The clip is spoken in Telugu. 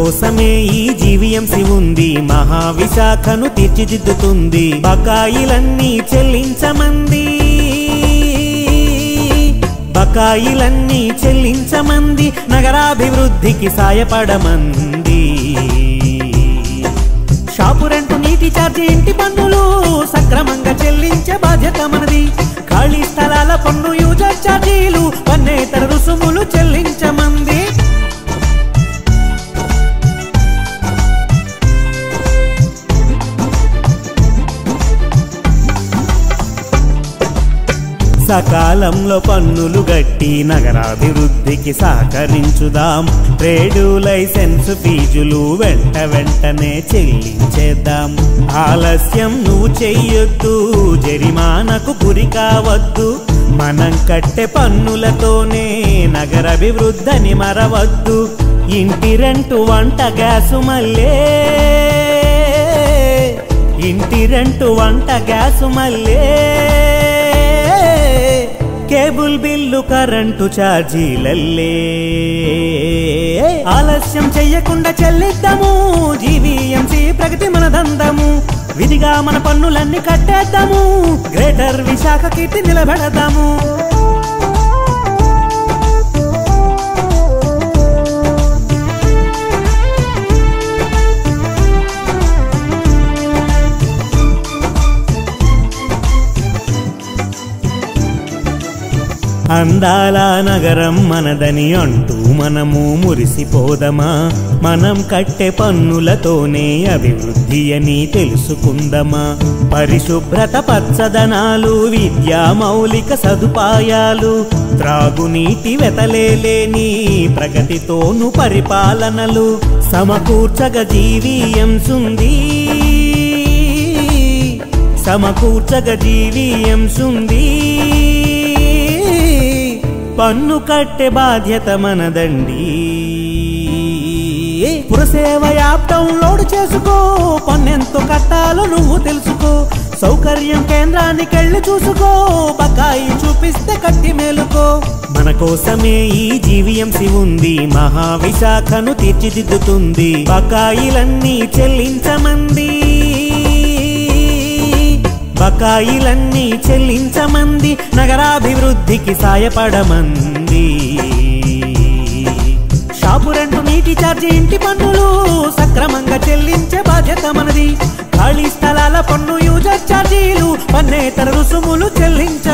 కోసమే ఈ జీవీఎంసీ ఉంది, మహావిశాఖను తీర్చిదిద్దుతుంది. బకాయిలన్నీ చెల్లించమంది, బకాయిలన్నీ చెల్లించమంది, నగరాభివృద్ధికి సాయపడమంది. షాపు రెంటు, నీటి ఛార్జీ, ఇంటి పన్నులు సక్రమంగా చెల్లించే బాధ్యత మనది. ఖాళీ స్థలాల పన్ను, యూజర్ ఛార్జీలు, పన్నేతర రుసుములు చెల్లించమంది. సకాలంలో పన్నులు గట్టి నగరాభివృద్ధికి సహకరించుదాం. ట్రేడు లైసెన్స్ ఫీజులు వెంటనే చెల్లించేద్దాం. ఆలస్యం నువ్వు చెయ్యొద్దు, జరిమానాకు గురి కావద్దు. మనం కట్టే పన్నులతోనే నగరాభివృద్ధిని మరవద్దు. ఇంటి రెంటు, వంట గ్యాసు మల్లే, ఇంటి రెంటు, వంట గ్యాసు మల్లే, కేబుల్ బిల్లు, కరెంటు ఛార్జీలల్లే. ఆలస్యం చెయ్యకుండా చెల్లిద్దాము, జీవీఎంసీ ప్రగతి మనదందము. విధిగా మన పన్నులన్నీ కట్టేద్దాము, గ్రేటర్ విశాఖ కీర్తి నిలబెడదాము. అందాల నగరం మనదని అంటూ మనము మురిసిపోదమా? మనం కట్టే పన్నులతోనే అభివృద్ధి అని తెలుసుకుందమా? పరిశుభ్రత, పచ్చదనాలు, విద్యా మౌలిక సదుపాయాలు, త్రాగునీటి వెతలేని ప్రగతితోను పరిపాలనలు సమకూర్చగా జీవీఎంసీ, సమకూర్చగా జీవీఎంసీ. పన్ను కట్టే బాధ్యత మనదండి. పురసేవ యాప్ డౌన్లోడ్ చేసుకో, పన్నెంతో కట్టాలో నువ్వు తెలుసుకో. సౌకర్యం కేంద్రానికెళ్ళి చూసుకో, బకాయి చూపిస్తే కట్టి మేలుకో. మన కోసమే ఈ జీవీఎంసీ ఉంది, మహావిశాఖను తీర్చిదిద్దుతుంది. బకాయిలన్నీ చెల్లించమంది, బకాయిలన్నీ చెల్లించమంది, నగరాభివృద్ధికి సాయపడమంది. షాపు రెంటు, నీటి ఛార్జీ, ఇంటి పన్నులు సక్రమంగా చెల్లించే బాధ్యత మనది. ఖాళీ స్థలాల పన్ను, యూజర్ ఛార్జీలు, పన్నేతర రుసుములు చెల్లించ